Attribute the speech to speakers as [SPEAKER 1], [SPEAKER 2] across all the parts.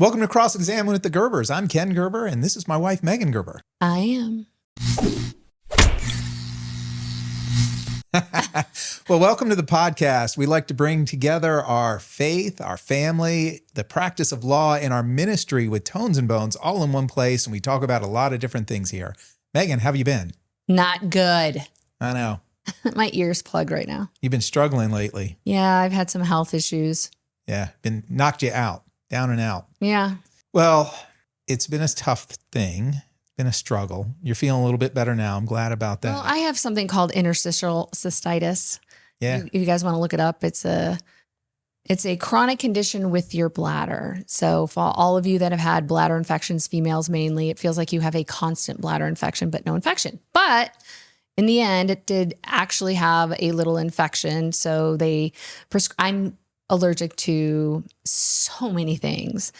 [SPEAKER 1] Welcome to Cross Examine with the Gerbers. I'm Ken Gerber, and this is my wife, Megan Gerber.
[SPEAKER 2] I am.
[SPEAKER 1] Well, welcome to the podcast. We like to bring together our faith, our family, the practice of law, and our ministry with Tones and Bones all in one place, and we talk about a lot of different things here. Megan, how have you been?
[SPEAKER 2] Not good.
[SPEAKER 1] I know.
[SPEAKER 2] My ear's plugged right now.
[SPEAKER 1] You've been struggling lately.
[SPEAKER 2] Yeah, I've had some health issues.
[SPEAKER 1] Yeah, been knocked you out, down and out.
[SPEAKER 2] Yeah.
[SPEAKER 1] Well, it's been a tough thing. Been a struggle. You're feeling a little bit better now. I'm glad about that.
[SPEAKER 2] Well, I have something called interstitial cystitis.
[SPEAKER 1] Yeah.
[SPEAKER 2] If you guys want to look it up, it's a chronic condition with your bladder. So for all of you that have had bladder infections, females mainly, it feels like you have a constant bladder infection, but no infection. But in the end, it did actually have a little infection. So I'm allergic to so many things.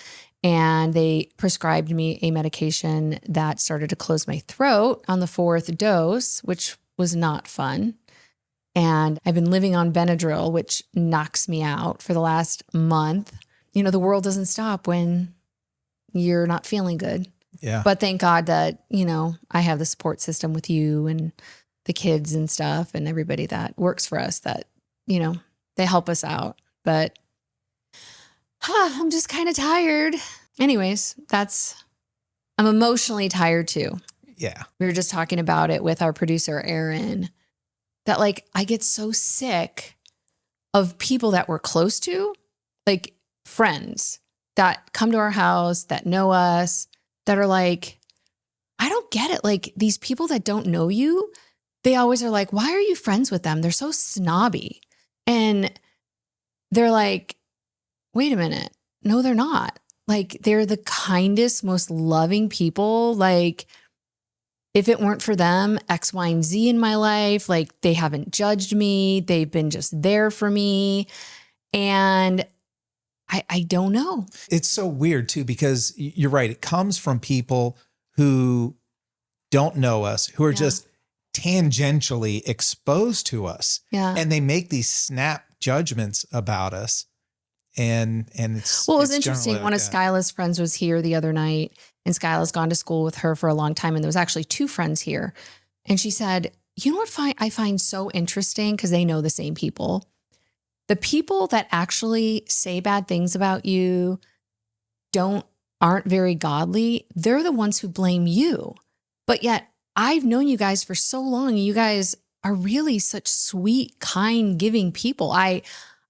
[SPEAKER 2] And they prescribed me a medication that started to close my throat on the 4th dose, which was not fun. And I've been living on Benadryl, which knocks me out for the last month. You know, the world doesn't stop when you're not feeling good.
[SPEAKER 1] Yeah.
[SPEAKER 2] But thank God that, I have the support system with you and the kids and stuff and everybody that works for us that, they help us out. But I'm just kind of tired. Anyways, I'm emotionally tired too.
[SPEAKER 1] Yeah.
[SPEAKER 2] We were just talking about it with our producer, Aaron, that I get so sick of people that we're close to, like friends that come to our house, that know us, that are like, I don't get it. Like these people that don't know you, they always are like, why are you friends with them? They're so snobby. And they're like, wait a minute. No, they're not. Like, they're the kindest, most loving people. Like, if it weren't for them, X, Y, and Z in my life, like, they haven't judged me. They've been just there for me. And I don't know.
[SPEAKER 1] It's so weird, too, because you're right. It comes from people who don't know us, who are just tangentially exposed to us.
[SPEAKER 2] Yeah.
[SPEAKER 1] And they make these snap judgments about us. And it's
[SPEAKER 2] well, it was
[SPEAKER 1] it's
[SPEAKER 2] interesting.
[SPEAKER 1] generally
[SPEAKER 2] One
[SPEAKER 1] like
[SPEAKER 2] of
[SPEAKER 1] that.
[SPEAKER 2] Skyla's friends was here the other night, and Skyla's gone to school with her for a long time. And there was actually 2 friends here. And she said, you know what I find so interesting? Because they know the same people. The people that actually say bad things about you aren't very godly. They're the ones who blame you. But yet I've known you guys for so long. And you guys are really such sweet, kind, giving people. I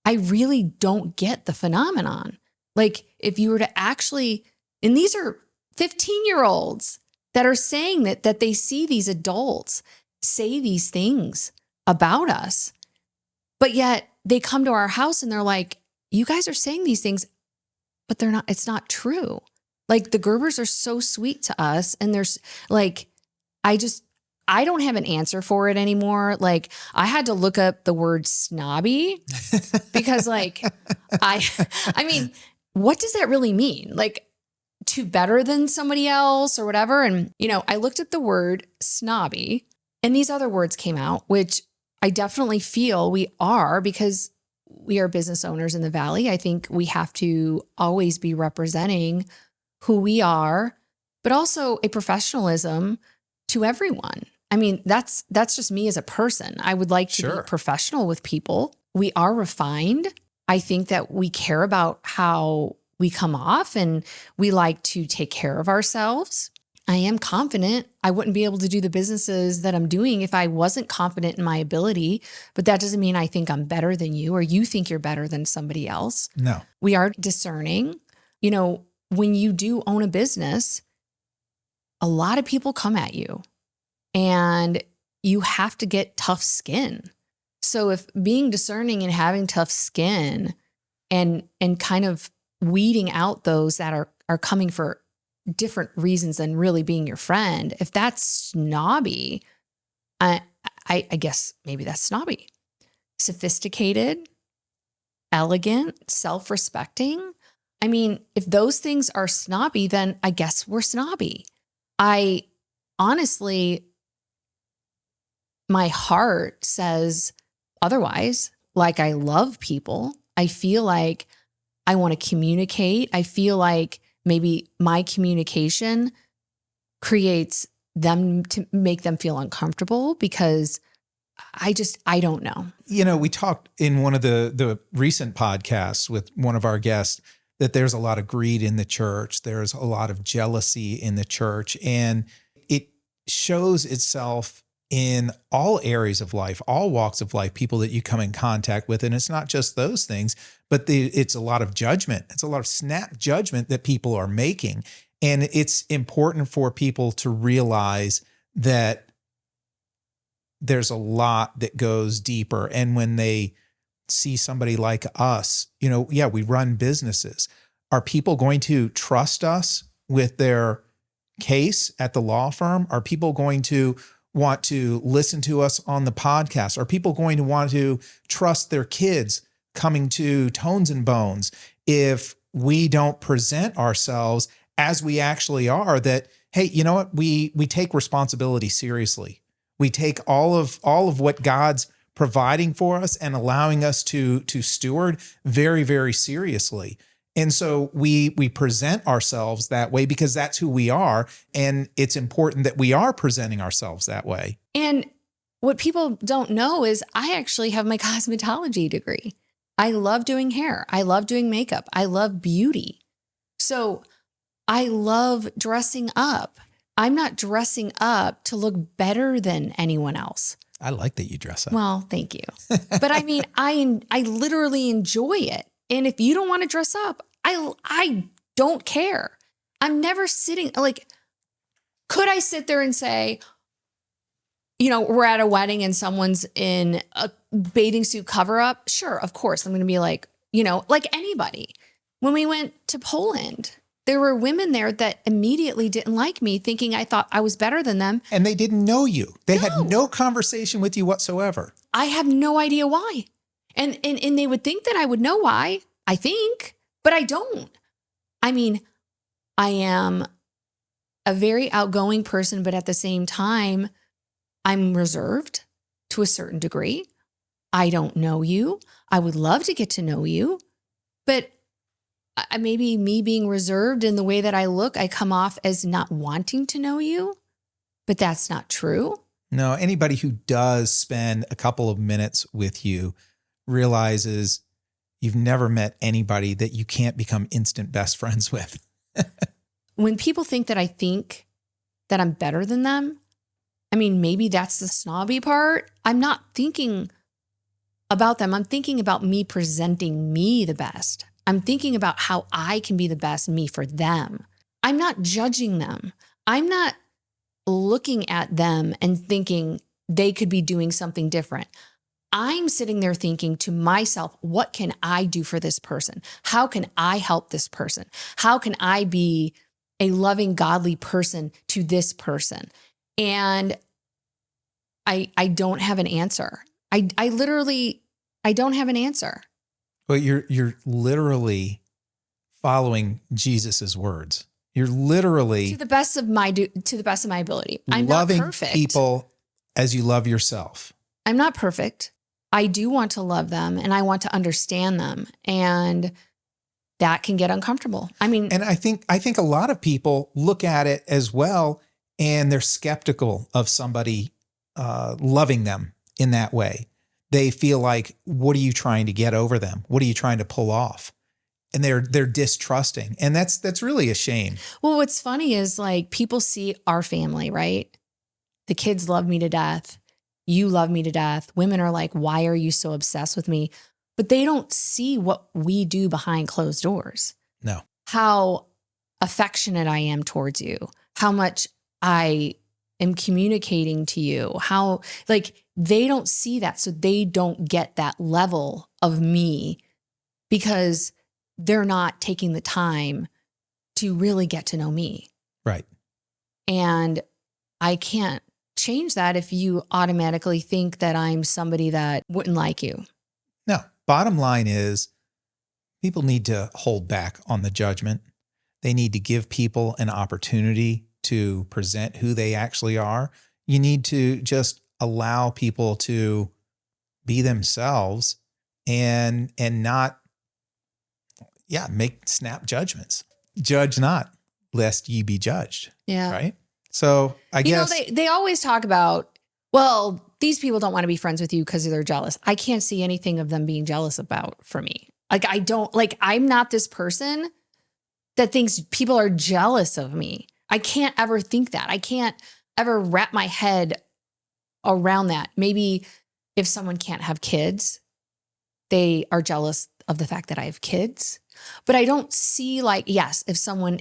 [SPEAKER 2] really don't get the phenomenon. Like if you were to actually, and these are 15-year-olds that are saying that they see these adults say these things about us, but yet they come to our house and they're like, you guys are saying these things, but it's not true. Like the Gerbers are so sweet to us. And there's like, I don't have an answer for it anymore. Like I had to look up the word snobby because I mean, what does that really mean? Like to better than somebody else or whatever. And, I looked up the word snobby and these other words came out, which I definitely feel we are because we are business owners in the Valley. I think we have to always be representing who we are, but also a professionalism to everyone. I mean, that's just me as a person. I would like to be professional with people. We are refined. I think that we care about how we come off and we like to take care of ourselves. I am confident. I wouldn't be able to do the businesses that I'm doing if I wasn't confident in my ability, but that doesn't mean I think I'm better than you or you think you're better than somebody else.
[SPEAKER 1] No.
[SPEAKER 2] We are discerning. When you do own a business, a lot of people come at you. And you have to get tough skin. So if being discerning and having tough skin and kind of weeding out those that are coming for different reasons than really being your friend, if that's snobby, I guess maybe that's snobby. Sophisticated, elegant, self-respecting. I mean, if those things are snobby, then I guess we're snobby. I honestly, my heart says otherwise. Like I love people. I feel like I want to communicate. I feel like maybe my communication creates them to make them feel uncomfortable because I don't know.
[SPEAKER 1] We talked in one of the recent podcasts with one of our guests that there's a lot of greed in the church. There's a lot of jealousy in the church, and it shows itself in all areas of life, all walks of life, people that you come in contact with. And it's not just those things, but it's a lot of judgment. It's a lot of snap judgment that people are making. And it's important for people to realize that there's a lot that goes deeper. And when they see somebody like us, we run businesses. Are people going to trust us with their case at the law firm? Are people going to want to listen to us on the podcast? Are people going to want to trust their kids coming to Tones and Bones if we don't present ourselves as we actually are? That, hey, you know what? We take responsibility seriously. We take all of what God's providing for us and allowing us to steward very, very seriously. And so we present ourselves that way because that's who we are. And it's important that we are presenting ourselves that way.
[SPEAKER 2] And what people don't know is I actually have my cosmetology degree. I love doing hair. I love doing makeup. I love beauty. So I love dressing up. I'm not dressing up to look better than anyone else.
[SPEAKER 1] I like that you dress up.
[SPEAKER 2] Well, thank you. But I mean, I literally enjoy it. And if you don't want to dress up, I don't care. I'm never sitting could I sit there and say, we're at a wedding and someone's in a bathing suit cover up? Sure, of course. I'm going to be like anybody. When we went to Poland, there were women there that immediately didn't like me, thinking I thought I was better than them.
[SPEAKER 1] And they didn't know you. They had no conversation with you whatsoever.
[SPEAKER 2] I have no idea why. And they would think that I would know why, I think, but I don't. I mean, I am a very outgoing person, but at the same time, I'm reserved to a certain degree. I don't know you. I would love to get to know you, but maybe me being reserved in the way that I look, I come off as not wanting to know you, but that's not true.
[SPEAKER 1] No, anybody who does spend a couple of minutes with you realizes you've never met anybody that you can't become instant best friends with.
[SPEAKER 2] When people think that I think that I'm better than them, I mean, maybe that's the snobby part. I'm not thinking about them. I'm thinking about me presenting me the best. I'm thinking about how I can be the best me for them. I'm not judging them. I'm not looking at them and thinking they could be doing something different. I'm sitting there thinking to myself, what can I do for this person? How can I help this person? How can I be a loving, godly person to this person? And I don't have an answer. I don't have an answer.
[SPEAKER 1] Well, you're literally following Jesus's words. You're literally
[SPEAKER 2] to the best of my ability. I'm
[SPEAKER 1] loving
[SPEAKER 2] not perfect.
[SPEAKER 1] people as you love yourself.
[SPEAKER 2] I'm not perfect. I do want to love them and I want to understand them, and that can get uncomfortable. I mean,
[SPEAKER 1] and I think a lot of people look at it as well, and they're skeptical of somebody loving them in that way. They feel like, what are you trying to get over them? What are you trying to pull off? And they're distrusting. And that's really a shame.
[SPEAKER 2] Well, what's funny is people see our family, right? The kids love me to death. You love me to death. Women are like, why are you so obsessed with me? But they don't see what we do behind closed doors.
[SPEAKER 1] No.
[SPEAKER 2] How affectionate I am towards you. How much I am communicating to you. How they don't see that. So they don't get that level of me because they're not taking the time to really get to know me.
[SPEAKER 1] Right.
[SPEAKER 2] And I can't change that if you automatically think that I'm somebody that wouldn't like you.
[SPEAKER 1] No. Bottom line is people need to hold back on the judgment. They need to give people an opportunity to present who they actually are. You need to just allow people to be themselves and not make snap judgments. judge not, lest ye be judged.
[SPEAKER 2] Yeah.
[SPEAKER 1] Right. So I guess
[SPEAKER 2] they always talk about, well, these people don't want to be friends with you because they're jealous. I can't see anything of them being jealous about for me. Like, I'm not this person that thinks people are jealous of me. I can't ever think that. I can't ever wrap my head around that. Maybe if someone can't have kids, they are jealous of the fact that I have kids. But I don't see yes, if someone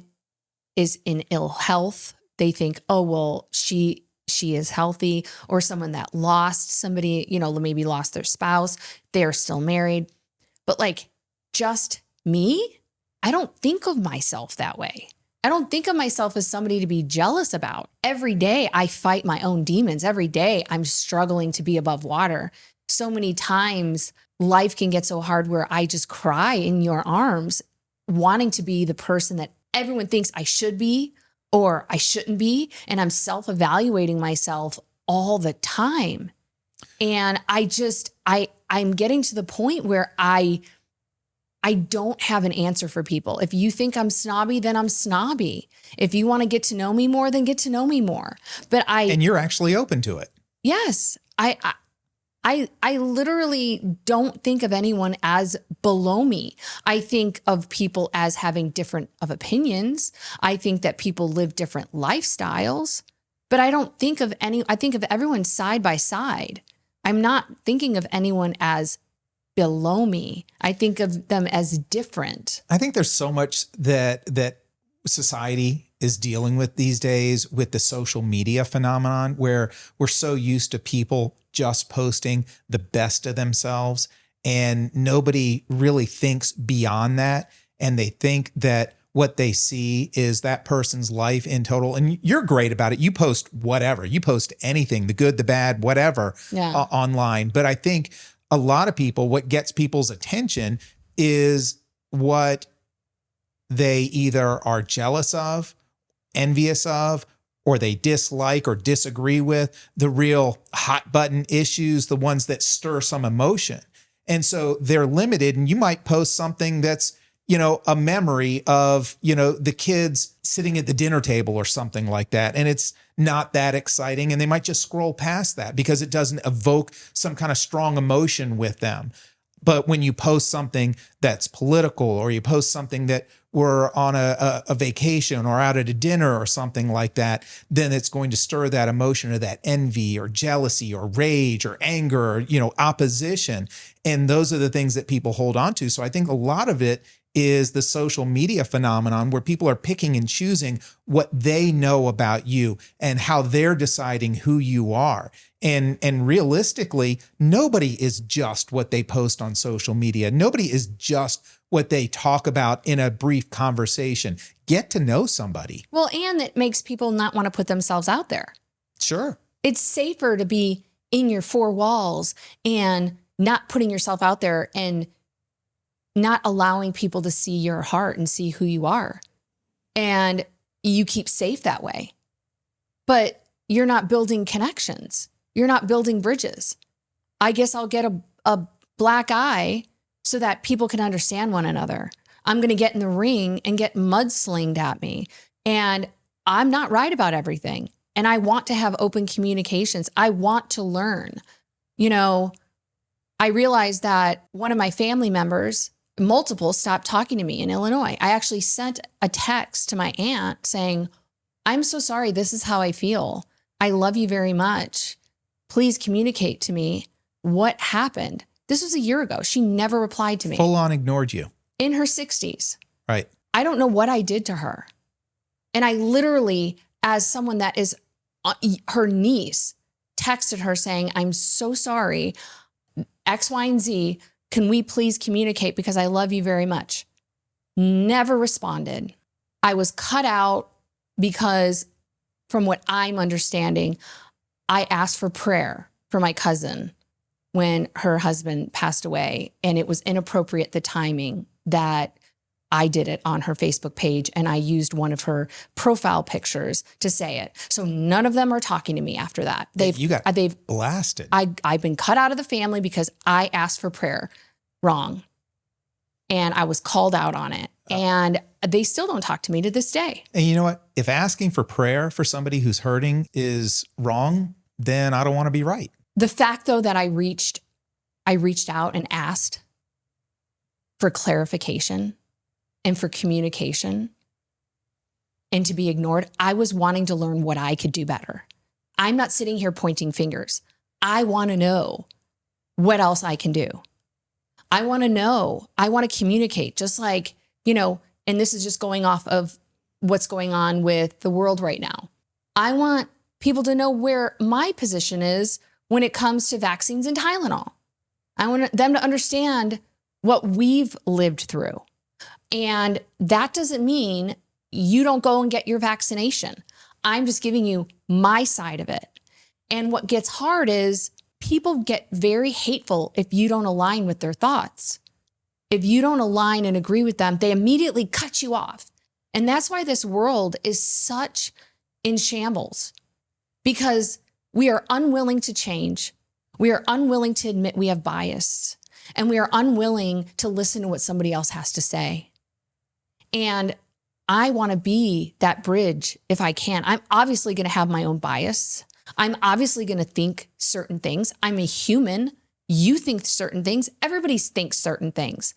[SPEAKER 2] is in ill health, they think, oh, well, she is healthy, or someone that lost somebody, maybe lost their spouse, they're still married. But just me, I don't think of myself that way. I don't think of myself as somebody to be jealous about. Every day I fight my own demons. Every day I'm struggling to be above water. So many times life can get so hard where I just cry in your arms, wanting to be the person that everyone thinks I should be or I shouldn't be. And I'm self-evaluating myself all the time. And I'm getting to the point where I don't have an answer for people. If you think I'm snobby, then I'm snobby. If you want to get to know me more, then get to know me more. And
[SPEAKER 1] you're actually open to it.
[SPEAKER 2] Yes. I literally don't think of anyone as below me. I think of people as having different of opinions. I think that people live different lifestyles, but I don't think of I think of everyone side by side. I'm not thinking of anyone as below me. I think of them as different.
[SPEAKER 1] I think there's so much that society is dealing with these days with the social media phenomenon, where we're so used to people just posting the best of themselves and nobody really thinks beyond that. And they think that what they see is that person's life in total. And you're great about it. You post whatever, you post anything, the good, the bad, whatever, online. But I think a lot of people, what gets people's attention is what they either are jealous of, envious of, or they dislike or disagree with, the real hot button issues, the ones that stir some emotion. And so they're limited, and you might post something that's, a memory of, the kids sitting at the dinner table or something like that. And it's not that exciting. And they might just scroll past that because it doesn't evoke some kind of strong emotion with them. But when you post something that's political, or you post something that we're on a vacation or out at a dinner or something like that, then it's going to stir that emotion of that envy or jealousy or rage or anger or, opposition. And those are the things that people hold on to. So I think a lot of it is the social media phenomenon where people are picking and choosing what they know about you and how they're deciding who you are. And realistically, nobody is just what they post on social media. Nobody is just what they talk about in a brief conversation. Get to know somebody.
[SPEAKER 2] Well, and it makes people not want to put themselves out there.
[SPEAKER 1] Sure.
[SPEAKER 2] It's safer to be in your four walls and not putting yourself out there and not allowing people to see your heart and see who you are. And you keep safe that way. But you're not building connections. You're not building bridges. I guess I'll get a black eye so that people can understand one another. I'm going to get in the ring and get mudslinged at me. And I'm not right about everything. And I want to have open communications. I want to learn. I realized that one of my family members, multiple, stopped talking to me in Illinois. I actually sent a text to my aunt saying, I'm so sorry. This is how I feel. I love you very much. Please communicate to me what happened. This was a year ago. She never replied to me.
[SPEAKER 1] Full on ignored you.
[SPEAKER 2] In her 60s.
[SPEAKER 1] Right.
[SPEAKER 2] I don't know what I did to her. And I literally, as someone that is her niece, texted her saying, I'm so sorry, X, Y, and Z. Can we please communicate because I love you very much? Never responded. I was cut out because, from what I'm understanding, I asked for prayer for my cousin when her husband passed away. And it was inappropriate, the timing that I did it on her Facebook page. And I used one of her profile pictures to say it. So none of them are talking to me after that.
[SPEAKER 1] They've blasted.
[SPEAKER 2] I've been cut out of the family because I asked for prayer wrong. And I was called out on it. And they still don't talk to me to this day.
[SPEAKER 1] And you know what? If asking for prayer for somebody who's hurting is wrong, then I don't want to be right.
[SPEAKER 2] The fact, though, that I reached out and asked for clarification and for communication and to be ignored, I was wanting to learn what I could do better. I'm not sitting here pointing fingers. I want to know what else I can do. I want to know. I want to communicate, just like, and this is just going off of what's going on with the world right now. I want people to know where my position is when it comes to vaccines and Tylenol. I want them to understand what we've lived through. And that doesn't mean you don't go and get your vaccination. I'm just giving you my side of it. And what gets hard is people get very hateful if you don't align with their thoughts. If you don't align and agree with them, they immediately cut you off. And that's why this world is such in shambles, because we are unwilling to change. We are unwilling to admit we have bias, and we are unwilling to listen to what somebody else has to say. And I want to be that bridge if I can. I'm obviously going to have my own bias. I'm obviously going to think certain things. I'm a human. You think certain things. Everybody thinks certain things.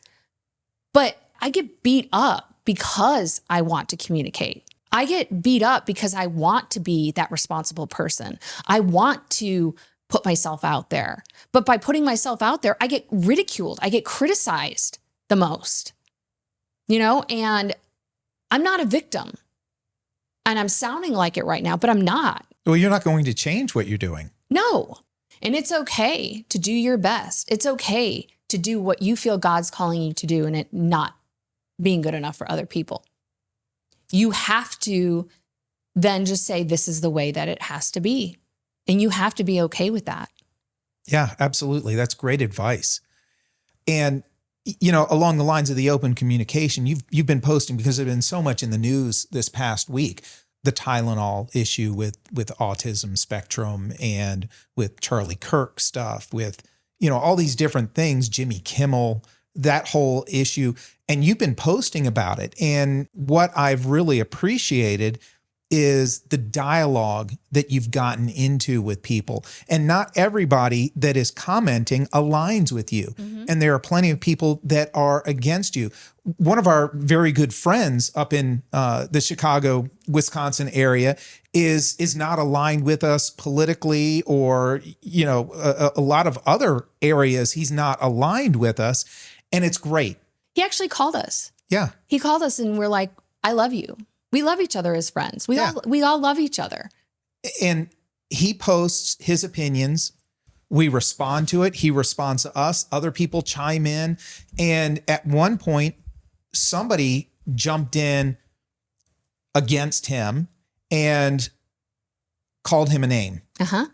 [SPEAKER 2] But I get beat up because I want to communicate. I get beat up because I want to be that responsible person. I want to put myself out there. But by putting myself out there, I get ridiculed. I get criticized the most, and I'm not a victim. And I'm sounding like it right now, but I'm not.
[SPEAKER 1] Well, you're not going to change what you're doing.
[SPEAKER 2] No. And it's okay to do your best. It's okay to do what you feel God's calling you to do and it not being good enough for other people. You have to then just say, this is the way that it has to be. And you have to be okay with that.
[SPEAKER 1] Yeah, absolutely. That's great advice. And, along the lines of the open communication, you've been posting, because there's been so much in the news this past week, the Tylenol issue with autism spectrum and with Charlie Kirk stuff, with, all these different things, Jimmy Kimmel, that whole issue. And you've been posting about it. And what I've really appreciated is the dialogue that you've gotten into with people. And not everybody that is commenting aligns with you. Mm-hmm. And there are plenty of people that are against you. One of our very good friends up in the Chicago, Wisconsin area is not aligned with us politically, or, a lot of other areas he's not aligned with us. And it's great.
[SPEAKER 2] He actually called us.
[SPEAKER 1] Yeah.
[SPEAKER 2] He called us and we're like, I love you. We love each other as friends. We all love each other.
[SPEAKER 1] And he posts his opinions. We respond to it. He responds to us. Other people chime in. And at one point, somebody jumped in against him and called him a name.
[SPEAKER 2] Uh-huh.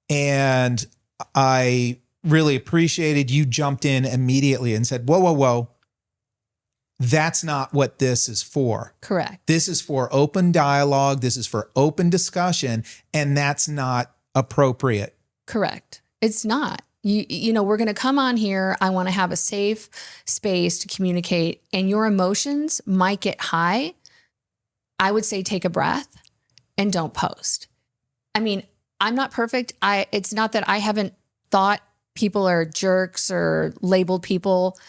[SPEAKER 1] And I really appreciated you jumped in immediately and said, whoa, whoa, whoa. That's not what this is for.
[SPEAKER 2] Correct.
[SPEAKER 1] This is for open dialogue. This is for open discussion. And that's not appropriate.
[SPEAKER 2] Correct. It's not. We're going to come on here. I want to have a safe space to communicate, and your emotions might get high. I would say take a breath and don't post. I mean, I'm not perfect. It's not that I haven't thought people are jerks or labeled people,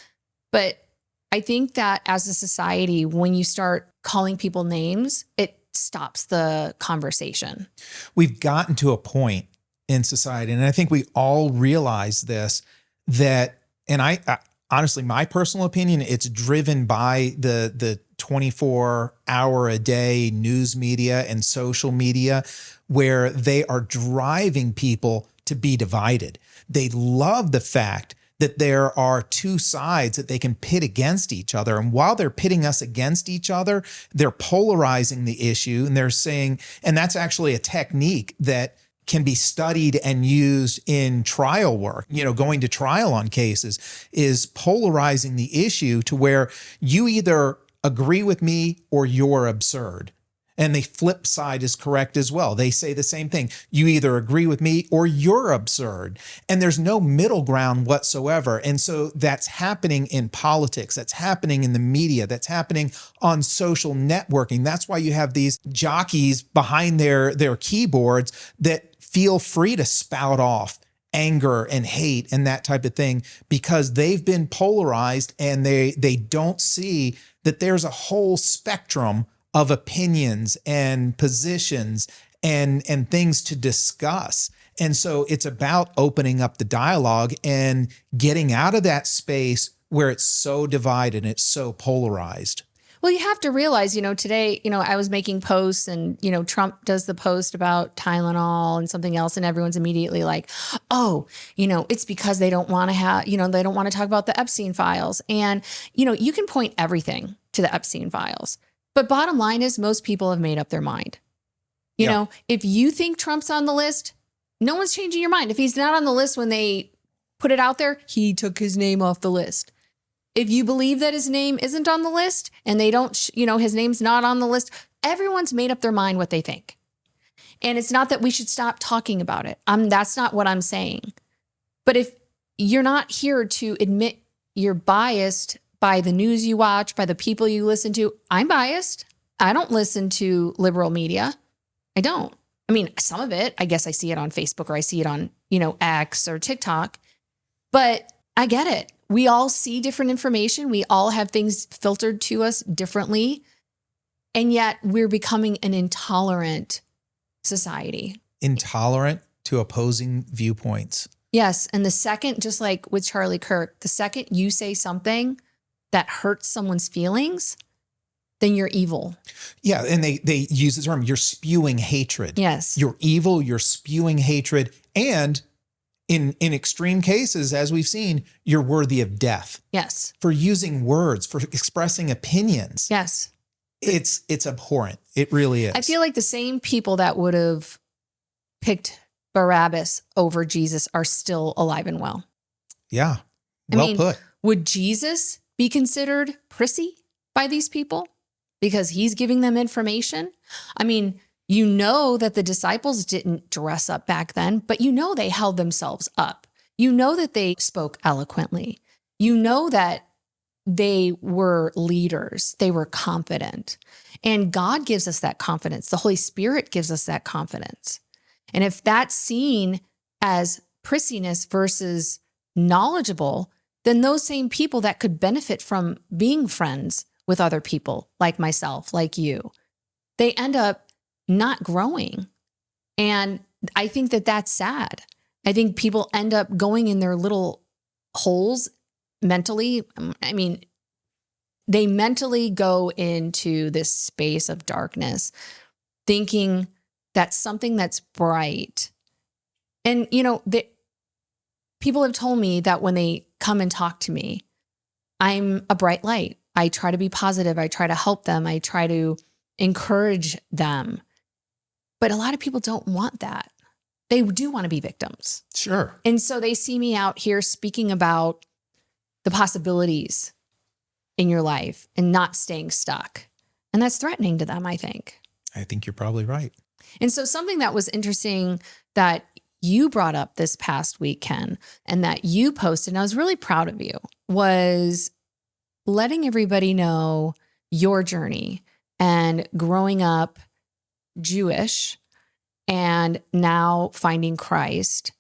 [SPEAKER 2] but I think that as a society, when you start calling people names, it stops the conversation.
[SPEAKER 1] We've gotten to a point in society, and I think we all realize this, that, and I honestly, my personal opinion, it's driven by the 24-hour a day news media and social media, where they are driving people to be divided. They love the fact that there are two sides that they can pit against each other. And while they're pitting us against each other, they're polarizing the issue. And they're saying, and that's actually a technique that can be studied and used in trial work, going to trial on cases, is polarizing the issue to where you either agree with me or you're absurd. And the flip side is correct as well. They say the same thing. You either agree with me or you're absurd. And there's no middle ground whatsoever. And so that's happening in politics. That's happening in the media. That's happening on social networking. That's why you have these jockeys behind their keyboards that feel free to spout off anger and hate and that type of thing, because they've been polarized and they don't see that there's a whole spectrum of opinions and positions and things to discuss. And so it's about opening up the dialogue and getting out of that space where it's so divided and it's so polarized.
[SPEAKER 2] Well, you have to realize, today, I was making posts and, Trump does the post about Tylenol and something else. And everyone's immediately like, oh, it's because they don't want to have, they don't want to talk about the Epstein files. And, you can point everything to the Epstein files. But bottom line is most people have made up their mind. You know, if you think Trump's on the list, no one's changing your mind. If he's not on the list when they put it out there, he took his name off the list. If you believe that his name isn't on the list and they don't, his name's not on the list, everyone's made up their mind what they think. And it's not that we should stop talking about it. That's not what I'm saying. But if you're not here to admit you're biased by the news you watch, by the people you listen to, I'm biased. I don't listen to liberal media. I don't. I mean, some of it, I guess I see it on Facebook or I see it on, X or TikTok, but I get it. We all see different information. We all have things filtered to us differently. And yet we're becoming an intolerant society.
[SPEAKER 1] Intolerant to opposing viewpoints.
[SPEAKER 2] Yes. And the second, just like with Charlie Kirk, the second you say something that hurts someone's feelings, then you're evil.
[SPEAKER 1] Yeah. And they use the term, you're spewing hatred.
[SPEAKER 2] Yes.
[SPEAKER 1] You're evil, you're spewing hatred. And in extreme cases, as we've seen, you're worthy of death.
[SPEAKER 2] Yes.
[SPEAKER 1] For using words, for expressing opinions.
[SPEAKER 2] Yes.
[SPEAKER 1] It's abhorrent. It really is.
[SPEAKER 2] I feel like the same people that would have picked Barabbas over Jesus are still alive and well.
[SPEAKER 1] Yeah. Well put.
[SPEAKER 2] Would Jesus be considered prissy by these people because he's giving them information? I mean, that the disciples didn't dress up back then, but they held themselves up. That they spoke eloquently. That they were leaders. They were confident. And God gives us that confidence. The Holy Spirit gives us that confidence. And if that's seen as prissiness versus knowledgeable, then those same people that could benefit from being friends with other people like myself, like you, they end up not growing. And I think that that's sad. I think people end up going in their little holes mentally. I mean, they mentally go into this space of darkness, thinking that something that's bright. And, people have told me that when they come and talk to me, I'm a bright light. I try to be positive. I try to help them. I try to encourage them. But a lot of people don't want that. They do want to be victims.
[SPEAKER 1] Sure.
[SPEAKER 2] And so they see me out here speaking about the possibilities in your life and not staying stuck. And that's threatening to them, I think.
[SPEAKER 1] I think you're probably right.
[SPEAKER 2] And so something that was interesting that you brought up this past week, Ken, and that you posted, and I was really proud of you, was letting everybody know your journey and growing up Jewish and now finding Christ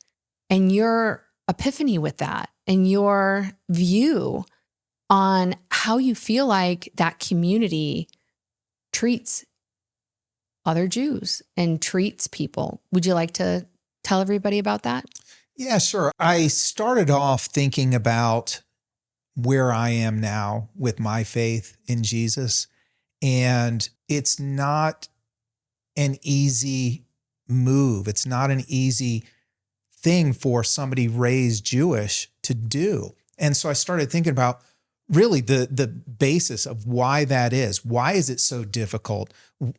[SPEAKER 2] and your epiphany with that and your view on how you feel like that community treats other Jews and treats people. Would you like to tell everybody about that?
[SPEAKER 1] Yeah, sure. I started off thinking about where I am now with my faith in Jesus. And it's not an easy move. It's not an easy thing for somebody raised Jewish to do. And so I started thinking about really the basis of why that is. Why is it so difficult?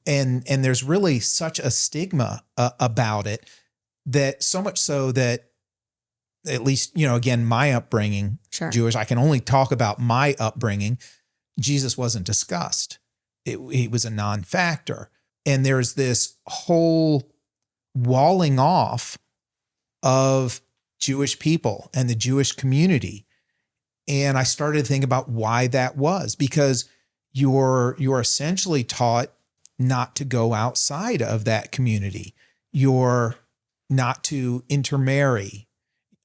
[SPEAKER 1] And there's really such a stigma about it, that so much so that at least, again, my upbringing,
[SPEAKER 2] Sure.
[SPEAKER 1] Jewish, I can only talk about my upbringing. Jesus wasn't discussed. It was a non-factor. And there's this whole walling off of Jewish people and the Jewish community. And I started to think about why that was, because you're essentially taught not to go outside of that community. You're not to intermarry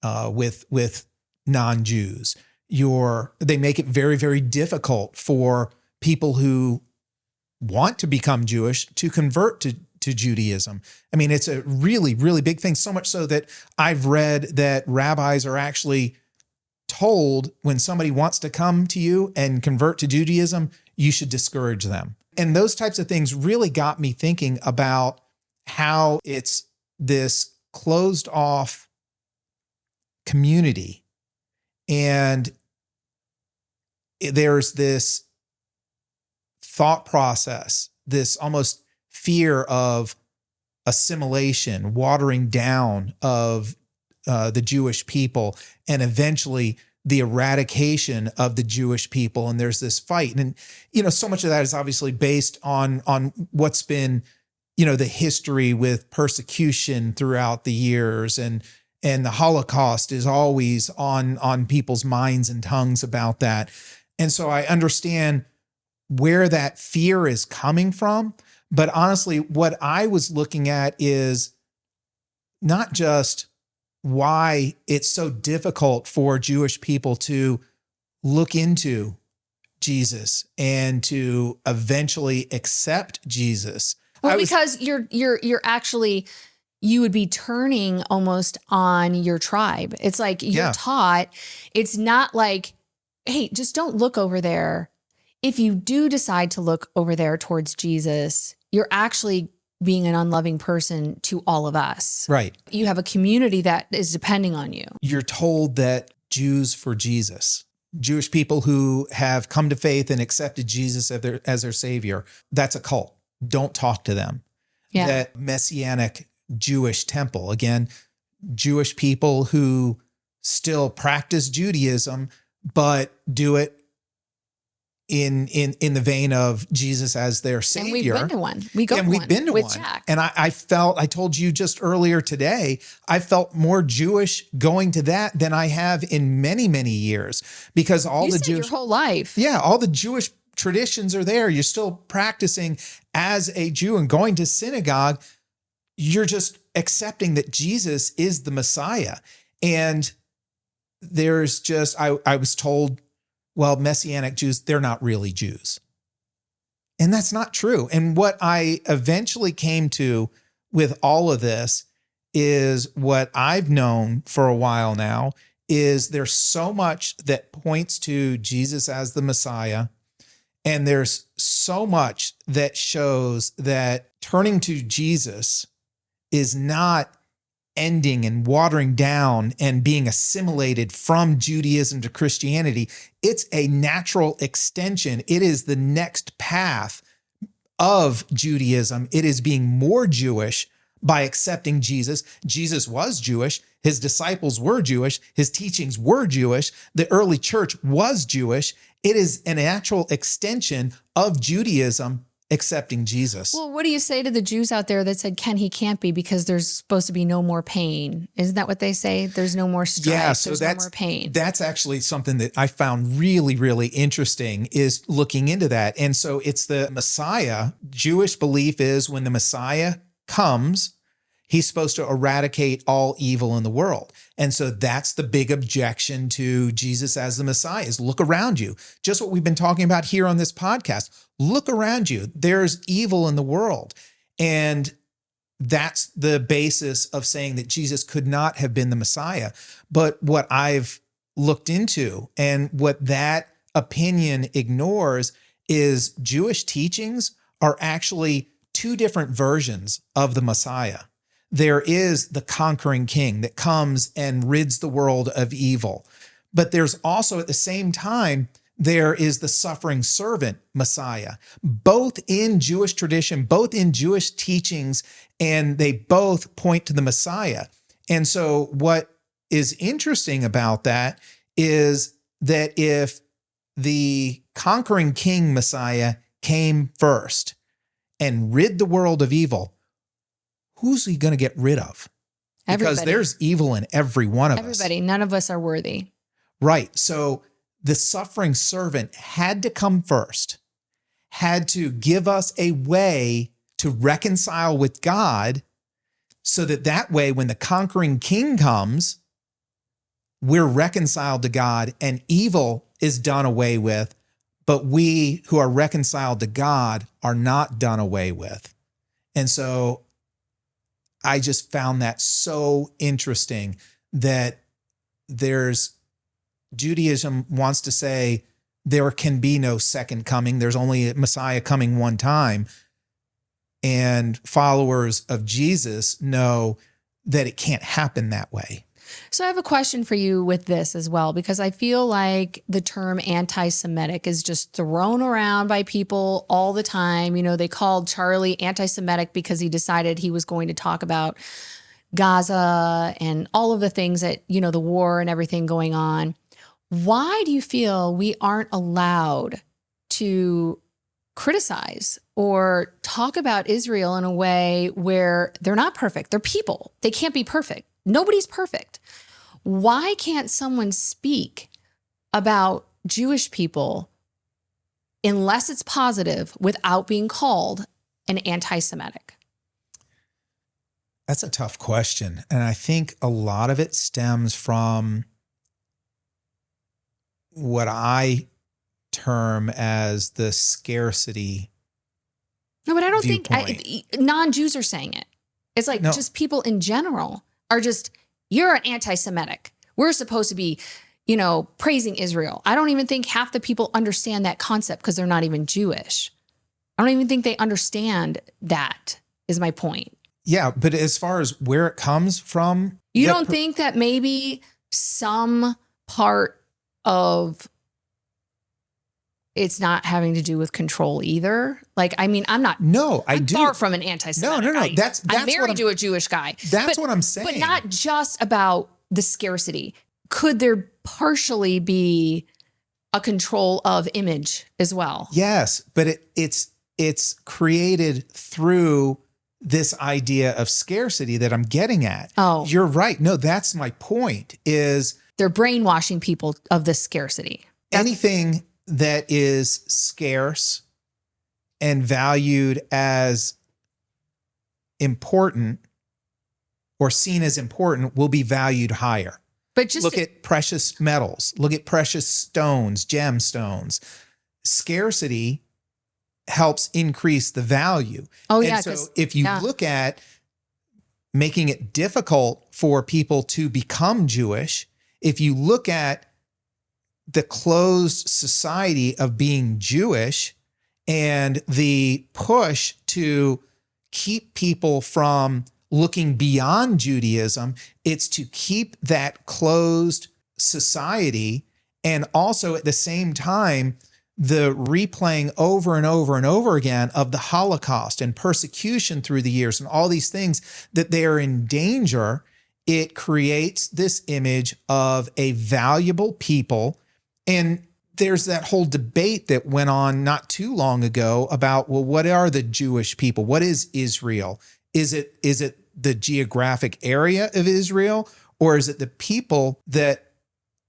[SPEAKER 1] with non-Jews. They make it very, very difficult for people who want to become Jewish to convert to Judaism. I mean, it's a really, really big thing, so much so that I've read that rabbis are actually told when somebody wants to come to you and convert to Judaism, you should discourage them. And those types of things really got me thinking about how it's this closed off community. And there's this thought process, this almost fear of assimilation, watering down of the Jewish people, and eventually the eradication of the Jewish people. And there's this fight. And, so much of that is obviously based on what's been, the history with persecution throughout the years. And the Holocaust is always on people's minds and tongues about that. And so I understand where that fear is coming from. But honestly, what I was looking at is not just why it's so difficult for Jewish people to look into Jesus and to eventually accept Jesus.
[SPEAKER 2] Well, because you're actually, you would be turning almost on your tribe. It's like you're taught, it's not like, hey, just don't look over there. If you do decide to look over there towards Jesus, you're actually being an unloving person to all of us.
[SPEAKER 1] Right.
[SPEAKER 2] You have a community that is depending on you.
[SPEAKER 1] You're told that Jews for Jesus, Jewish people who have come to faith and accepted Jesus as their savior, that's a cult. Don't talk to them.
[SPEAKER 2] Yeah.
[SPEAKER 1] That Messianic Jewish temple, again, Jewish people who still practice Judaism, but do it in the vein of Jesus as their savior.
[SPEAKER 2] And we've been to one. We've been to one. Jack.
[SPEAKER 1] And I told you just earlier today, I felt more Jewish going to that than I have in many, many years, because all the Jewish,
[SPEAKER 2] your whole life.
[SPEAKER 1] Yeah. All the Jewish traditions are there. You're still practicing as a Jew and going to synagogue. You're just accepting that Jesus is the Messiah. And there's just, I was told, well, Messianic Jews, they're not really Jews. And that's not true. And what I eventually came to with all of this is what I've known for a while now is there's so much that points to Jesus as the Messiah. And there's so much that shows that turning to Jesus is not ending and watering down and being assimilated from Judaism to Christianity. It's a natural extension. It is the next path of Judaism. It is being more Jewish by accepting Jesus. Jesus was Jewish. His disciples were Jewish. His teachings were Jewish. The early church was Jewish. It is a natural extension of Judaism accepting Jesus.
[SPEAKER 2] Well, what do you say to the Jews out there that said, he can't be because there's supposed to be no more pain? Isn't that what they say? There's no more strife.
[SPEAKER 1] Yeah, so
[SPEAKER 2] there's no more pain.
[SPEAKER 1] That's actually something that I found really, really interesting is looking into that. And so it's the Messiah. Jewish belief is when the Messiah comes, he's supposed to eradicate all evil in the world. And so that's the big objection to Jesus as the Messiah is look around you. Just what we've been talking about here on this podcast. Look around you. There's evil in the world. And that's the basis of saying that Jesus could not have been the Messiah. But what I've looked into and what that opinion ignores is Jewish teachings are actually two different versions of the Messiah. There is the conquering king that comes and rids the world of evil. But there's also at the same time, there is the suffering servant Messiah, both in Jewish tradition, both in Jewish teachings, and they both point to the Messiah. And so what is interesting about that is that if the conquering king Messiah came first and rid the world of evil, who's he going to get rid of? Because
[SPEAKER 2] Everybody.
[SPEAKER 1] there's evil in every one of us.
[SPEAKER 2] Everybody. None of us are worthy.
[SPEAKER 1] Right. So the suffering servant had to come first, had to give us a way to reconcile with God, so that way, when the conquering king comes, we're reconciled to God and evil is done away with, but we who are reconciled to God are not done away with. And so I just found that so interesting that Judaism wants to say there can be no second coming. There's only a Messiah coming one time. And followers of Jesus know that it can't happen that way.
[SPEAKER 2] So I have a question for you with this as well, because I feel like the term anti-Semitic is just thrown around by people all the time. You know, they called Charlie anti-Semitic because he decided he was going to talk about Gaza and all of the things that, you know, the war and everything going on. Why do you feel we aren't allowed to criticize or talk about Israel in a way where they're not perfect? They're people. They can't be perfect. Nobody's perfect. Why can't someone speak about Jewish people unless it's positive without being called an anti-Semitic?
[SPEAKER 1] That's a tough question. And I think a lot of it stems from what I term as the scarcity.
[SPEAKER 2] No, but I don't
[SPEAKER 1] viewpoint.
[SPEAKER 2] think non-Jews are saying it. It's like just people in general are just, you're an anti-Semitic. We're supposed to be, you know, praising Israel. I don't even think half the people understand that concept because they're not even Jewish. I don't even think they understand that, is my point.
[SPEAKER 1] Yeah, but as far as where it comes from.
[SPEAKER 2] You don't think that maybe some part of it's not having to do with control either? Like, I mean, I'm far from an anti-Semitic.
[SPEAKER 1] No.
[SPEAKER 2] I'm married to a Jewish guy.
[SPEAKER 1] That's what I'm saying.
[SPEAKER 2] But not just about the scarcity. Could there partially be a control of image as well?
[SPEAKER 1] Yes, but it's created through this idea of scarcity that I'm getting at.
[SPEAKER 2] Oh.
[SPEAKER 1] You're right. No, that's my point, is
[SPEAKER 2] they're brainwashing people of this scarcity.
[SPEAKER 1] Anything that is scarce and valued as important or seen as important will be valued higher.
[SPEAKER 2] But just
[SPEAKER 1] look at precious metals, look at precious stones, gemstones. Scarcity helps increase the value.
[SPEAKER 2] Oh,
[SPEAKER 1] and
[SPEAKER 2] yeah.
[SPEAKER 1] So if you look at making it difficult for people to become Jewish, if you look at the closed society of being Jewish and the push to keep people from looking beyond Judaism, it's to keep that closed society. And also at the same time, the replaying over and over and over again of the Holocaust and persecution through the years and all these things, that they are in danger. It creates this image of a valuable people. And there's that whole debate that went on not too long ago about, well, what are the Jewish people? What is Israel? Is it the geographic area of Israel, or is it the people that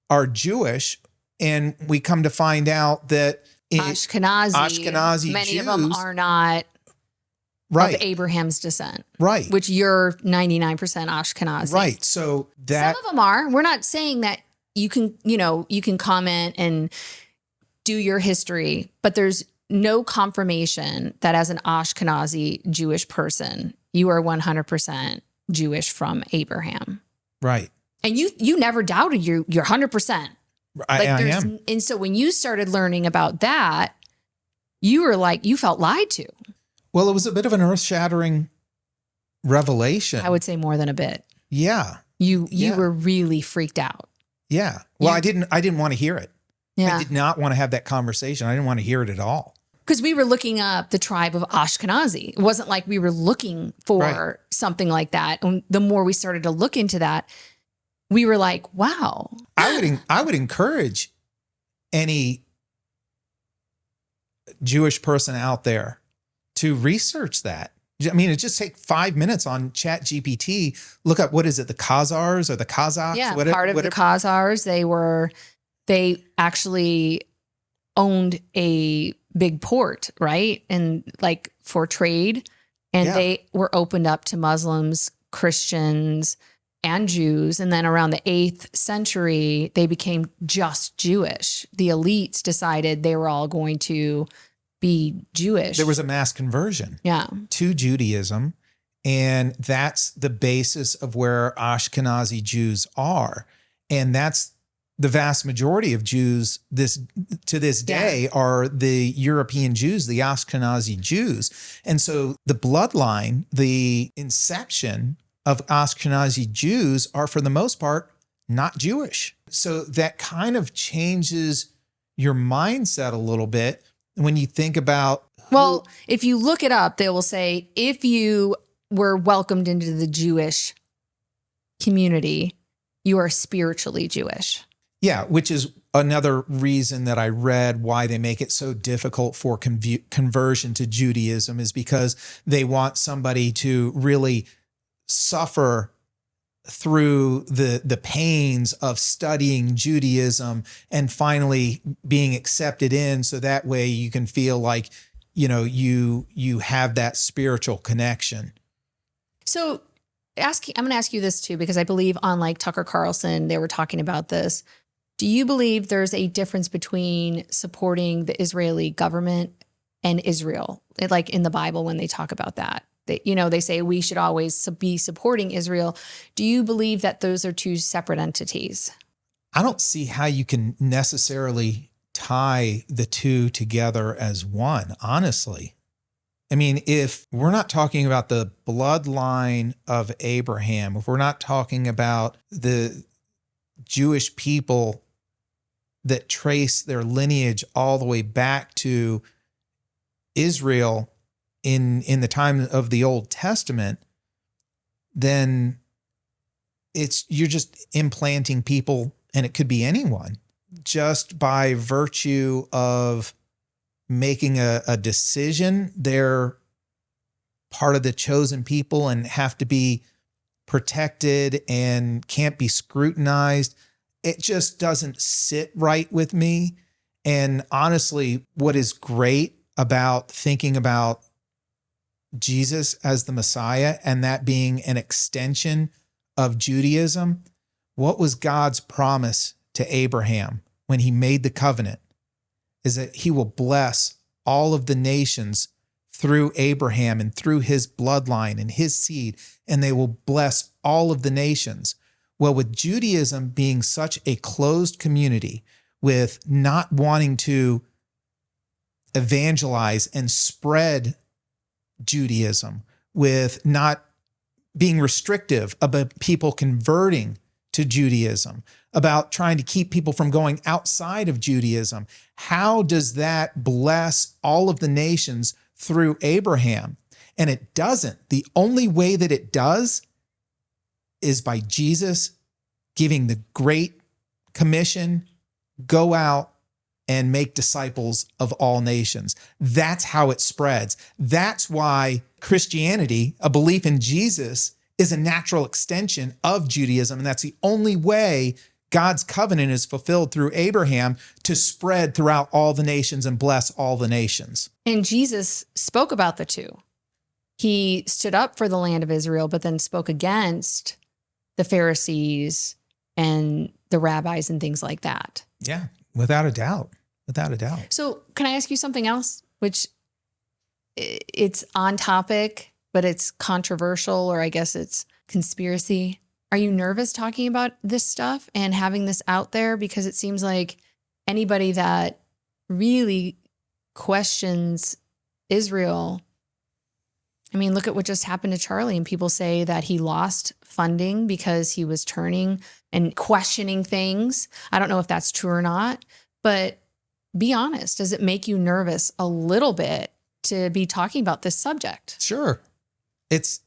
[SPEAKER 1] are Jewish? And we come to find out that
[SPEAKER 2] Ashkenazi many
[SPEAKER 1] Jews,
[SPEAKER 2] of them are not of Abraham's descent.
[SPEAKER 1] Right.
[SPEAKER 2] Which you're 99% Ashkenazi.
[SPEAKER 1] Right. So that
[SPEAKER 2] some of them are. We're not saying that you can comment and do your history, but there's no confirmation that as an Ashkenazi Jewish person, you are 100% Jewish from Abraham.
[SPEAKER 1] Right.
[SPEAKER 2] And you never doubted you're 100%.
[SPEAKER 1] I am.
[SPEAKER 2] And so when you started learning about that, you were like, you felt lied to.
[SPEAKER 1] Well, it was a bit of an earth-shattering revelation.
[SPEAKER 2] I would say more than a bit.
[SPEAKER 1] Yeah.
[SPEAKER 2] You were really freaked out.
[SPEAKER 1] Yeah. Well, I didn't want to hear it.
[SPEAKER 2] Yeah.
[SPEAKER 1] I did not want to have that conversation. I didn't want to hear it at all.
[SPEAKER 2] Because we were looking up the tribe of Ashkenazi. It wasn't like we were looking for something like that. And the more we started to look into that, we were like, wow.
[SPEAKER 1] I would encourage any Jewish person out there to research that. I mean, it just take 5 minutes on Chat GPT. Look up, what is it, the Khazars or the Kazakhs?
[SPEAKER 2] Yeah, part of the Khazars. They actually owned a big port, right? And like for trade. And they were opened up to Muslims, Christians, and Jews. And then around the 8th century, they became just Jewish. The elites decided they were all going to be Jewish.
[SPEAKER 1] There was a mass conversion to Judaism. And that's the basis of where Ashkenazi Jews are. And that's the vast majority of Jews to this day are the European Jews, the Ashkenazi Jews. And so the bloodline, the inception of Ashkenazi Jews are for the most part not Jewish. So that kind of changes your mindset a little bit when you think about.
[SPEAKER 2] Well, if you look it up, they will say if you were welcomed into the Jewish community, you are spiritually Jewish.
[SPEAKER 1] Yeah, which is another reason that I read why they make it so difficult for conversion to Judaism, is because they want somebody to really suffer through the pains of studying Judaism and finally being accepted in, so that way you can feel like, you have that spiritual connection.
[SPEAKER 2] So I'm going to ask you this too, because I believe on like Tucker Carlson, they were talking about this. Do you believe there's a difference between supporting the Israeli government and Israel? Like in the Bible, when they talk about that, they say we should always be supporting Israel. Do you believe that those are two separate entities?
[SPEAKER 1] I don't see how you can necessarily tie the two together as one, honestly. I mean, if we're not talking about the bloodline of Abraham, if we're not talking about the Jewish people that trace their lineage all the way back to Israel in the time of the Old Testament, then you're just implanting people, and it could be anyone, just by virtue of making a decision. They're part of the chosen people and have to be protected and can't be scrutinized. It just doesn't sit right with me. And honestly, what is great about thinking about Jesus as the Messiah and that being an extension of Judaism, what was God's promise to Abraham when he made the covenant? Is that he will bless all of the nations through Abraham and through his bloodline and his seed, and they will bless all of the nations. Well, with Judaism being such a closed community, with not wanting to evangelize and spread Judaism, with not being restrictive about people converting to Judaism, about trying to keep people from going outside of Judaism, how does that bless all of the nations through Abraham? And it doesn't. The only way that it does is by Jesus giving the Great Commission, go out and make disciples of all nations. That's how it spreads. That's why Christianity, a belief in Jesus, is a natural extension of Judaism. And that's the only way God's covenant is fulfilled through Abraham to spread throughout all the nations and bless all the nations.
[SPEAKER 2] And Jesus spoke about the two. He stood up for the land of Israel, but then spoke against the Pharisees and the rabbis and things like that.
[SPEAKER 1] Yeah, without a doubt. Without a doubt.
[SPEAKER 2] So can I ask you something else, which it's on topic, but it's controversial, or I guess it's conspiracy? Are you nervous talking about this stuff and having this out there? Because it seems like anybody that really questions Israel, I mean, look at what just happened to Charlie, and people say that he lost funding because he was turning and questioning things. I don't know if that's true or not, but be honest. Does it make you nervous a little bit to be talking about this subject?
[SPEAKER 1] Sure. It's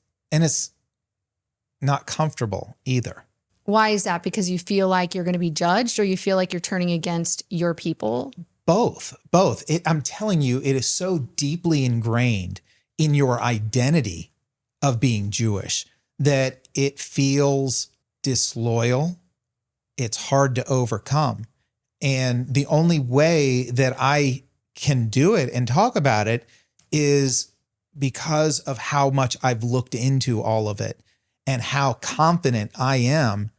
[SPEAKER 1] not comfortable either.
[SPEAKER 2] Why is that? Because you feel like you're going to be judged, or you feel like you're turning against your people?
[SPEAKER 1] Both. I'm telling you, it is so deeply ingrained in your identity of being Jewish, that it feels disloyal. It's hard to overcome. And the only way that I can do it and talk about it is because of how much I've looked into all of it and how confident I am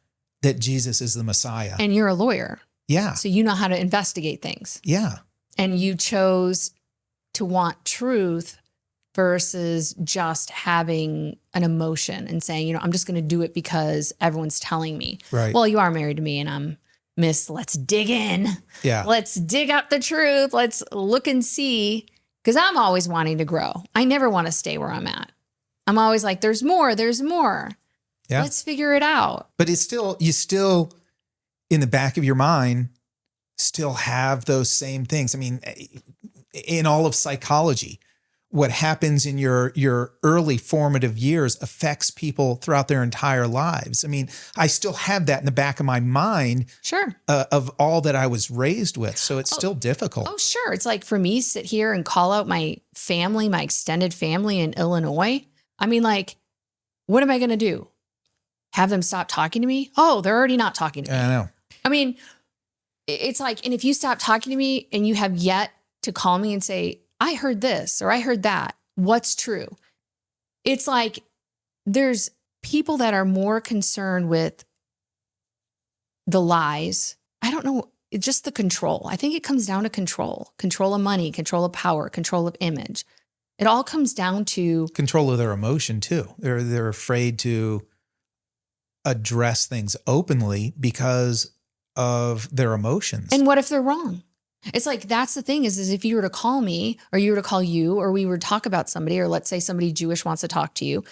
[SPEAKER 1] that Jesus is the Messiah.
[SPEAKER 2] And you're a lawyer.
[SPEAKER 1] Yeah.
[SPEAKER 2] So you know how to investigate things.
[SPEAKER 1] Yeah.
[SPEAKER 2] And you chose to want truth versus just having an emotion and saying, I'm just going to do it because everyone's telling me.
[SPEAKER 1] Right.
[SPEAKER 2] Well, you are married to me and I'm Miss, let's dig in.
[SPEAKER 1] Yeah.
[SPEAKER 2] Let's dig up the truth. Let's look and see. Because I'm always wanting to grow. I never want to stay where I'm at. I'm always like, there's more, there's more.
[SPEAKER 1] Yeah.
[SPEAKER 2] Let's figure it out.
[SPEAKER 1] But it's still, you still, in the back of your mind, still have those same things. I mean, in all of psychology, what happens in your early formative years affects people throughout their entire lives. I mean, I still have that in the back of my mind.
[SPEAKER 2] Sure.
[SPEAKER 1] Of all that I was raised with. So it's still difficult.
[SPEAKER 2] Oh, sure. It's like for me, sit here and call out my family, my extended family in Illinois. I mean, like, what am I going to do? Have them stop talking to me? Oh, they're already not talking to me.
[SPEAKER 1] I know.
[SPEAKER 2] I mean, it's like, and if you stop talking to me and you have yet to call me and say, I heard this or I heard that, what's true? It's like there's people that are more concerned with the lies. I don't know, it's just the control. I think it comes down to control of money, control of power, control of image. It all comes down to
[SPEAKER 1] control of their emotion too. They're afraid to address things openly because of their emotions.
[SPEAKER 2] And what if they're wrong? It's like, that's the thing is if you were to call me or you were to call you or we were to talk about somebody, or let's say somebody Jewish wants to talk to you,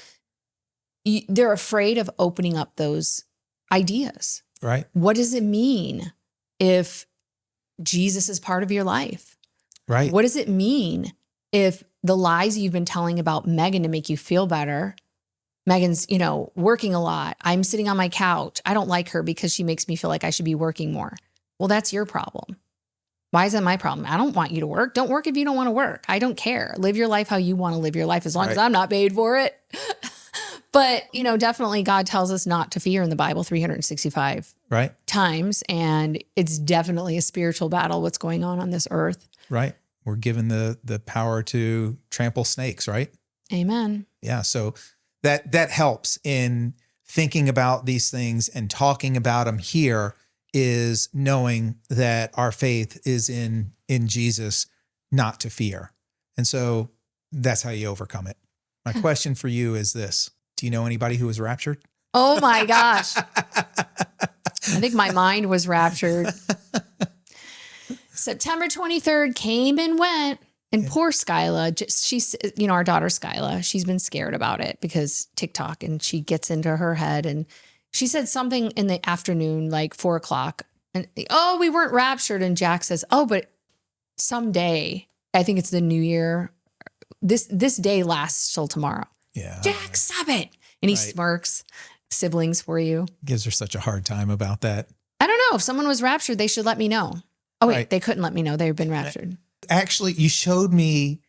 [SPEAKER 2] they're afraid of opening up those ideas.
[SPEAKER 1] Right.
[SPEAKER 2] What does it mean if Jesus is part of your life?
[SPEAKER 1] Right.
[SPEAKER 2] What does it mean if the lies you've been telling about Megan to make you feel better? Megan's, working a lot. I'm sitting on my couch. I don't like her because she makes me feel like I should be working more. Well, that's your problem. Why is that my problem? I don't want you to work. Don't work if you don't want to work. I don't care. Live your life how you want to live your life as long as I'm not paid for it. But, definitely God tells us not to fear in the Bible 365 times. And it's definitely a spiritual battle what's going on this earth.
[SPEAKER 1] Right. We're given the power to trample snakes, right?
[SPEAKER 2] Amen.
[SPEAKER 1] Yeah. So that helps in thinking about these things and talking about them here, is knowing that our faith is in Jesus, not to fear. And so that's how you overcome it. My question for you is this. Do you know anybody who was raptured?
[SPEAKER 2] Oh my gosh. I think my mind was raptured. September 23rd came and went. And poor Skyla, she's, our daughter Skyla, she's been scared about it because TikTok, and she gets into her head. And she said something in the afternoon, like 4:00. And, we weren't raptured. And Jack says, but someday, I think it's the new year, this day lasts till tomorrow.
[SPEAKER 1] Yeah.
[SPEAKER 2] Jack, stop it. And he smirks. Siblings for you.
[SPEAKER 1] Gives her such a hard time about that.
[SPEAKER 2] I don't know. If someone was raptured, they should let me know. Oh, wait, they couldn't let me know. They've been raptured.
[SPEAKER 1] Actually, you showed me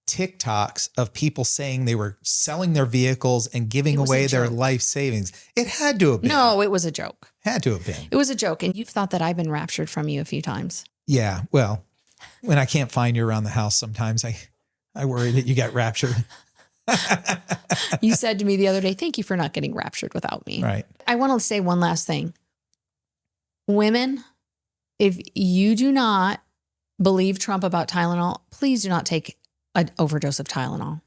[SPEAKER 1] TikToks of people saying they were selling their vehicles and giving away their life savings. It had to have been.
[SPEAKER 2] No, it was a joke.
[SPEAKER 1] Had to have been.
[SPEAKER 2] It was a joke. And you've thought that I've been raptured from you a few times.
[SPEAKER 1] Yeah. Well, when I can't find you around the house, sometimes I worry that you got raptured.
[SPEAKER 2] You said to me the other day, thank you for not getting raptured without me.
[SPEAKER 1] Right.
[SPEAKER 2] I want to say one last thing. Women, if you do not believe Trump about Tylenol, please do not take an overdose of Tylenol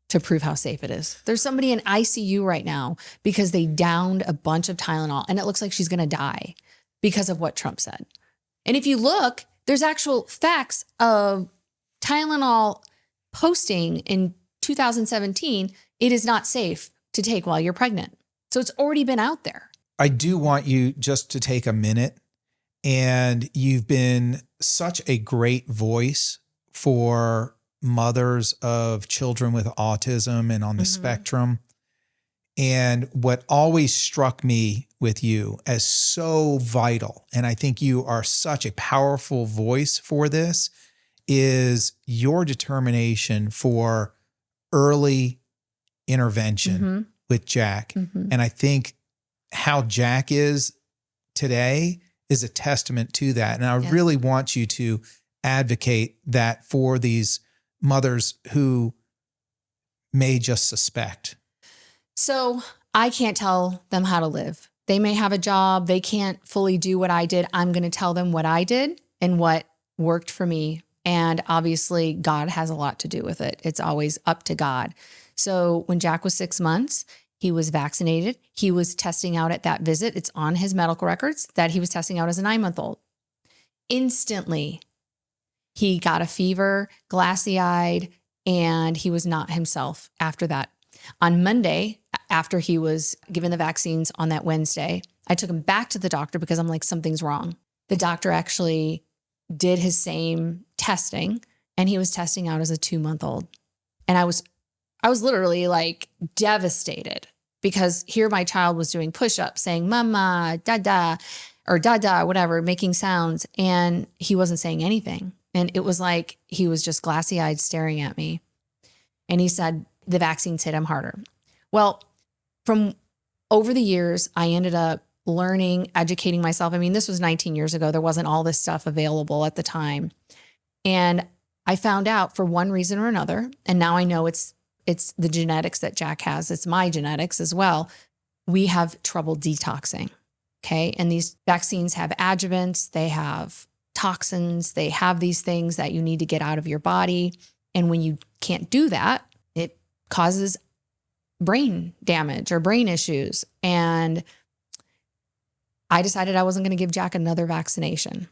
[SPEAKER 2] to prove how safe it is. There's somebody in ICU right now because they downed a bunch of Tylenol and it looks like she's going to die because of what Trump said. And if you look, there's actual facts of Tylenol posting in 2017, it is not safe to take while you're pregnant. So it's already been out there.
[SPEAKER 1] I do want you just to take a minute, and you've been such a great voice for mothers of children with autism and on the spectrum. And what always struck me with you as so vital, and I think you are such a powerful voice for this, is your determination for early intervention with Jack. And I think how Jack is today is a testament to that. And I really want you to advocate that for these mothers who may just suspect.
[SPEAKER 2] So I can't tell them how to live. They may have a job. They can't fully do what I did. I'm going to tell them what I did and what worked for me. And obviously, God has a lot to do with it. It's always up to God. So when Jack was 6 months, he was vaccinated. He was testing out at that visit. It's on his medical records that he was testing out as a 9-month-old. Instantly, he got a fever, glassy-eyed, and he was not himself after that. On Monday, after he was given the vaccines on that Wednesday, I took him back to the doctor because I'm like, something's wrong. The doctor actually did his same testing, and he was testing out as a 2-month-old. And I was literally like devastated because here my child was doing push-ups, saying mama, dada, or dada, whatever, making sounds. And he wasn't saying anything. And it was like he was just glassy-eyed staring at me. And he said the vaccines hit him harder. Well, from over the years, I ended up learning, educating myself. I mean, this was 19 years ago. There wasn't all this stuff available at the time. And I found out for one reason or another, and now I know it's the genetics that Jack has. It's my genetics as well. We have trouble detoxing. Okay. And these vaccines have adjuvants. They have toxins. They have these things that you need to get out of your body. And when you can't do that, it causes brain damage or brain issues. And I decided I wasn't going to give Jack another vaccination.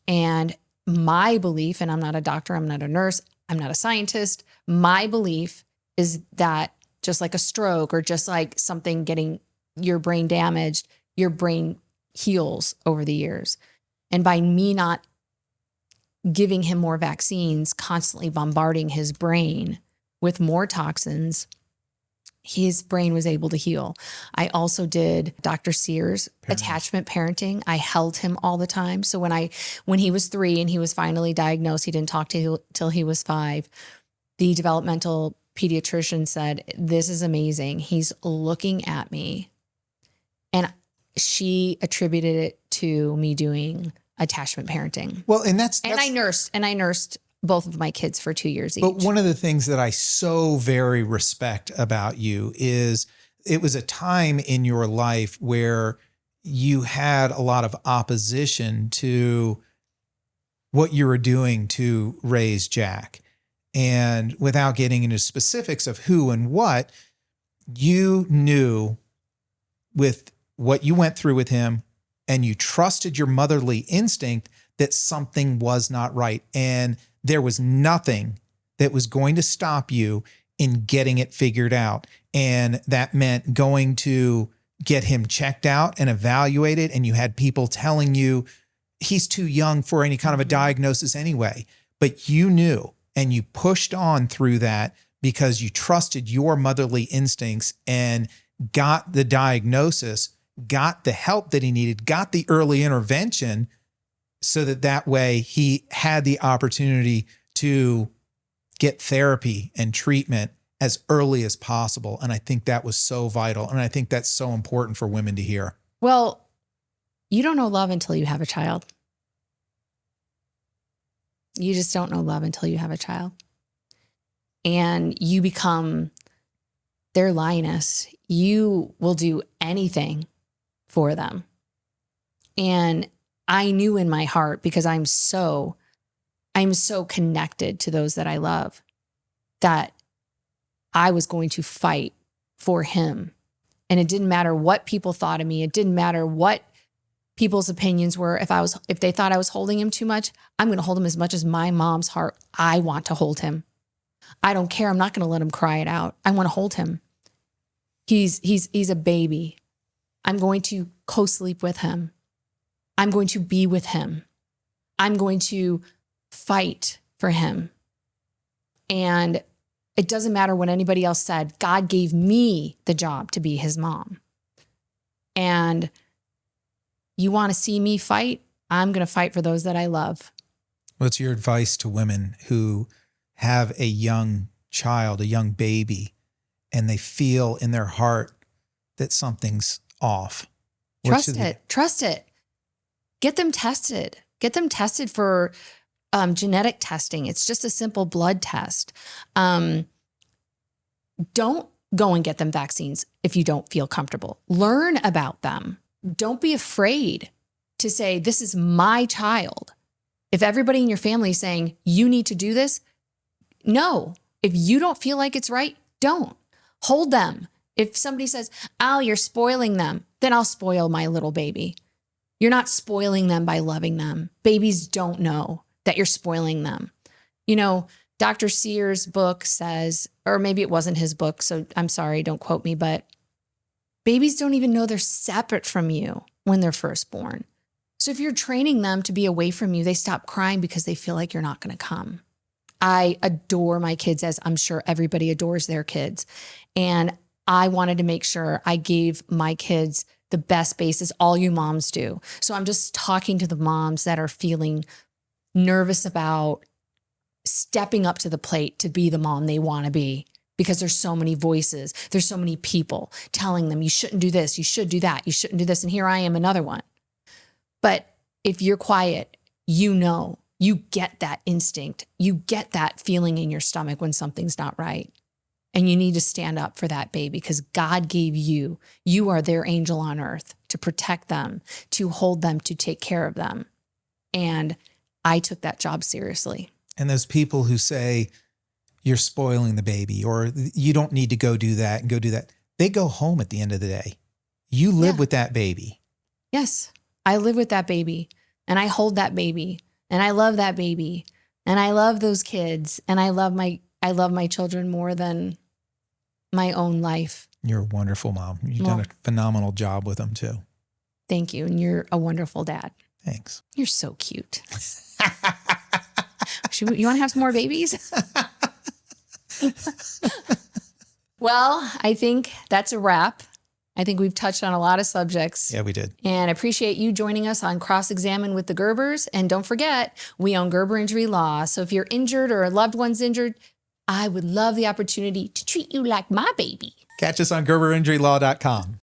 [SPEAKER 2] And my belief, and I'm not a doctor, I'm not a nurse, I'm not a scientist, my belief is that just like a stroke or just like something getting your brain damaged, your brain heals over the years. And by me not giving him more vaccines, constantly bombarding his brain with more toxins, his brain was able to heal. I also did Dr. Sears attachment parenting. I held him all the time. So when he was 3 and he was finally diagnosed, he didn't talk till he was 5. The developmental pediatrician said, "This is amazing. He's looking at me." And she attributed it to me doing attachment parenting.
[SPEAKER 1] Well, and
[SPEAKER 2] I nursed both of my kids for 2 years each.
[SPEAKER 1] But one of the things that I so very respect about you is it was a time in your life where you had a lot of opposition to what you were doing to raise Jack. And without getting into specifics of who and what, you knew with what you went through with him, and you trusted your motherly instinct that something was not right. And there was nothing that was going to stop you in getting it figured out. And that meant going to get him checked out and evaluated. And you had people telling you he's too young for any kind of a diagnosis anyway. But you knew, and you pushed on through that because you trusted your motherly instincts and got the diagnosis, got the help that he needed, got the early intervention, so that way he had the opportunity to get therapy and treatment as early as possible. And I think that was so vital. And I think that's so important for women to hear.
[SPEAKER 2] Well, you don't know love until you have a child. You just don't know love until you have a child. And you become their lioness. You will do anything for them. And I knew in my heart, because I'm so connected to those that I love, that I was going to fight for him. And it didn't matter what people thought of me. It didn't matter what people's opinions were. If they thought I was holding him too much, I'm going to hold him as much as my mom's heart. I want to hold him. I don't care. I'm not going to let him cry it out. I want to hold him. He's a baby. I'm going to co-sleep with him. I'm going to be with him. I'm going to fight for him. And it doesn't matter what anybody else said. God gave me the job to be his mom. And you want to see me fight? I'm going to fight for those that I love.
[SPEAKER 1] What's your advice to women who have a young child, a young baby, and they feel in their heart that something's off?
[SPEAKER 2] Trust it. Get them tested. Get them tested for genetic testing. It's just a simple blood test. Don't go and get them vaccines if you don't feel comfortable. Learn about them. Don't be afraid to say, this is my child. If everybody in your family is saying, you need to do this, no. If you don't feel like it's right, don't. Hold them. If somebody says, oh, you're spoiling them, then I'll spoil my little baby. You're not spoiling them by loving them. Babies don't know that you're spoiling them. You know, Dr. Sears' book says, or maybe it wasn't his book, so I'm sorry, don't quote me, but babies don't even know they're separate from you when they're first born. So if you're training them to be away from you, they stop crying because they feel like you're not going to come. I adore my kids, as I'm sure everybody adores their kids. And I wanted to make sure I gave my kids the best basis, all you moms do. So I'm just talking to the moms that are feeling nervous about stepping up to the plate to be the mom they want to be, because there's so many voices. There's so many people telling them, you shouldn't do this, you should do that, you shouldn't do this. And here I am, another one. But if you're quiet, you know, you get that instinct. You get that feeling in your stomach when something's not right. And you need to stand up for that baby, because God gave you are their angel on earth to protect them, to hold them, to take care of them. And I took that job seriously.
[SPEAKER 1] And those people who say you're spoiling the baby, or you don't need to go do that and go do that, they go home at the end of the day. You live with that baby.
[SPEAKER 2] Yes, I live with that baby, and I hold that baby, and I love that baby, and I love those kids, and I love my children more than my own life.
[SPEAKER 1] You're a wonderful mom. You've done a phenomenal job with them too.
[SPEAKER 2] Thank you. And you're a wonderful dad.
[SPEAKER 1] Thanks.
[SPEAKER 2] You're so cute. You want to have some more babies? Well, I think that's a wrap. I think we've touched on a lot of subjects.
[SPEAKER 1] Yeah, we did.
[SPEAKER 2] And I appreciate you joining us on Cross-Examine with the Gerbers. And don't forget, we own Gerber Injury Law. So if you're injured or a loved one's injured, I would love the opportunity to treat you like my baby.
[SPEAKER 1] Catch us on GerberInjuryLaw.com.